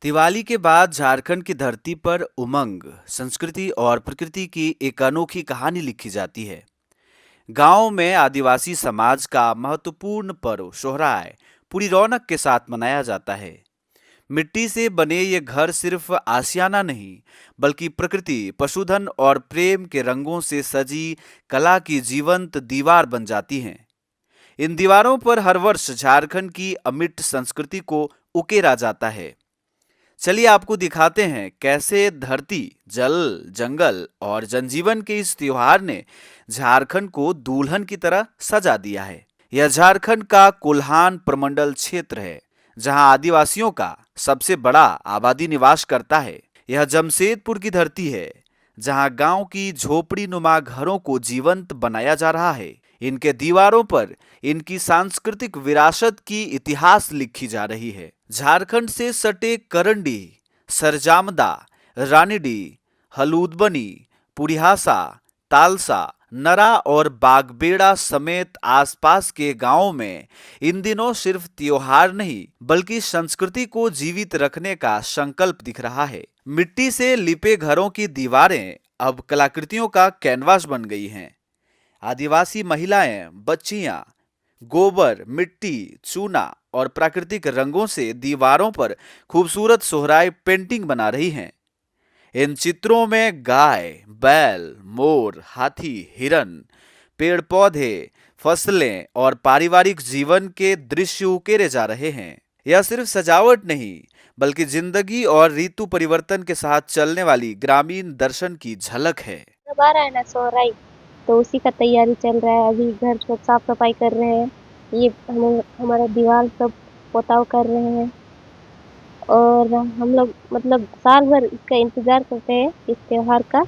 दिवाली के बाद झारखंड की धरती पर उमंग, संस्कृति और प्रकृति की एक अनोखी कहानी लिखी जाती है। गांव में आदिवासी समाज का महत्वपूर्ण पर्व सोहराय पूरी रौनक के साथ मनाया जाता है। मिट्टी से बने ये घर सिर्फ आशियाना नहीं, बल्कि प्रकृति, पशुधन और प्रेम के रंगों से सजी कला की जीवंत दीवार बन जाती हैं। इन दीवारों पर हर वर्ष झारखंड की अमिट संस्कृति को उकेरा जाता है। चलिए आपको दिखाते हैं कैसे धरती, जल, जंगल और जनजीवन के इस त्योहार ने झारखंड को दुल्हन की तरह सजा दिया है। यह झारखंड का कोल्हान प्रमंडल क्षेत्र है, जहां आदिवासियों का सबसे बड़ा आबादी निवास करता है। यह जमशेदपुर की धरती है, जहां गांव की झोपड़ी नुमा घरों को जीवंत बनाया जा रहा है। इनके दीवारों पर इनकी सांस्कृतिक विरासत की इतिहास लिखी जा रही है। झारखंड से सटे करंडी, सरजामदा, रानीडीह, हलूदबनी, पुरिहासा, तालसा, नरा और बागबेड़ा समेत आसपास के गांवों में इन दिनों सिर्फ त्योहार नहीं, बल्कि संस्कृति को जीवित रखने का संकल्प दिख रहा है। मिट्टी से लिपे घरों की दीवारें अब कलाकृतियों का कैनवास बन गई हैं। आदिवासी महिलाएं, बच्चियां गोबर, मिट्टी, चूना और प्राकृतिक रंगों से दीवारों पर खूबसूरत सोहराय पेंटिंग बना रही हैं। इन चित्रों में गाय, बैल, मोर, हाथी, हिरन, पेड़ पौधे, फसलें और पारिवारिक जीवन के दृश्य उकेरे जा रहे हैं। यह सिर्फ सजावट नहीं, बल्कि जिंदगी और ऋतु परिवर्तन के साथ चलने वाली ग्रामीण दर्शन की झलक है। अब आ रहा है ना सोहराई, तो उसी का तैयारी चल रहा है। अभी घर सब साफ सफाई कर रहे हैं। ये हमारा दीवार सब पोताव कर रहे हैं। और हम लोग मतलब साल भर इसका इंतजार करते हैं, इस त्योहार का।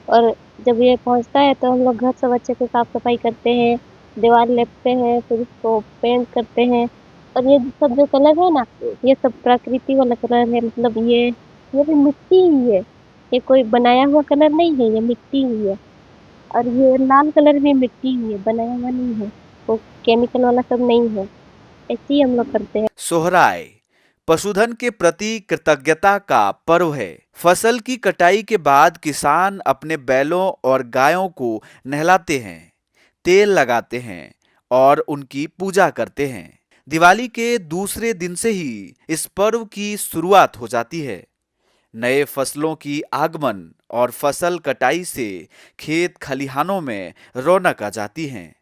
और जब ये पहुंचता है तो हम लोग घर सब अच्छे से साफ सफाई करते हैं, दीवार लेपते हैं, फिर उसको पेंट करते हैं। और ये सब जो कलर है ना, ये सब प्रकृति वाला कलर है। मतलब ये भी मिट्टी ही है। ये कोई बनाया हुआ कलर नहीं है, ये मिट्टी ही है। और ये लाल कलर भी मिट्टी ही है, बनाया हुआ नहीं है। वो केमिकल वाला सब नहीं है। ऐसे ही हम लोग करते हैं। सोहराय पशुधन के प्रति कृतज्ञता का पर्व है। फसल की कटाई के बाद किसान अपने बैलों और गायों को नहलाते हैं, तेल लगाते हैं और उनकी पूजा करते हैं। दिवाली के दूसरे दिन से ही इस पर्व की शुरुआत हो जाती है। नए फसलों की आगमन और फसल कटाई से खेत खलिहानों में रौनक आ जाती है।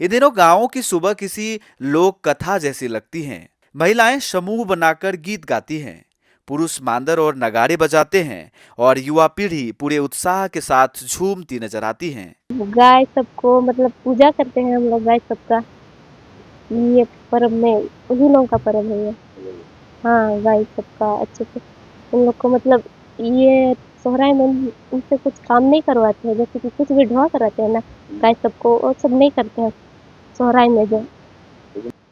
इन दिनों गांवों की सुबह किसी लोक कथा जैसी लगती हैं। महिलाएं समूह बनाकर गीत गाती हैं, पुरुष मांदर और नगाड़े बजाते हैं और युवा पीढ़ी पूरे उत्साह के साथ झूमती नजर आती है। गाय सबको मतलब पूजा करते हैं हम लोग गाय सबका। ये पर्व में उन्हीं लोगों का पर्व है ये। हाँ, गाय सबका अच्छे से उन लोग को मतलब ये सोहराय में उनसे कुछ काम नहीं करवाते हैं। जैसे कि कुछ भी ढोआ कराते हैं ना, गाय सबको वो सब नहीं करते हैं सोहराय में जो।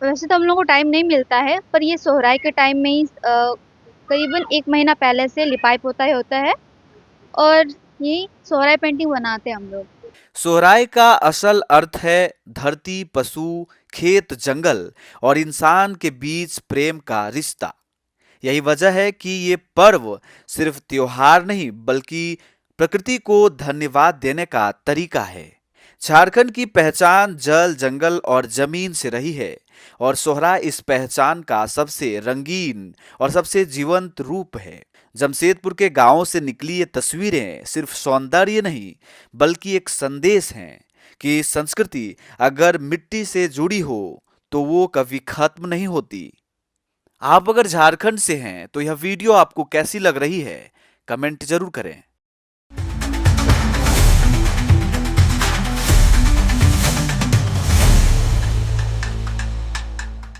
वैसे तो हम लोग को टाइम नहीं मिलता है, पर ये सोहराय के टाइम में ही करीबन 1 महीना पहले से लिपाई पोताई होता है और यही सोहराय पेंटिंग बनाते हैं हम लोग। सोहराय का असल अर्थ है धरती, पशु, खेत, जंगल और इंसान के बीच प्रेम का रिश्ता। यही वजह है कि ये पर्व सिर्फ त्योहार नहीं, बल्कि प्रकृति को धन्यवाद देने का तरीका है। झारखंड की पहचान जल, जंगल और जमीन से रही है, और सोहराय इस पहचान का सबसे रंगीन और सबसे जीवंत रूप है। जमशेदपुर के गांवों से निकली ये तस्वीरें सिर्फ सौंदर्य नहीं, बल्कि एक संदेश हैं कि संस्कृति अगर मिट्टी से जुड़ी हो तो वो कभी खत्म नहीं होती। आप अगर झारखंड से हैं तो यह वीडियो आपको कैसी लग रही है, कमेंट जरूर करें।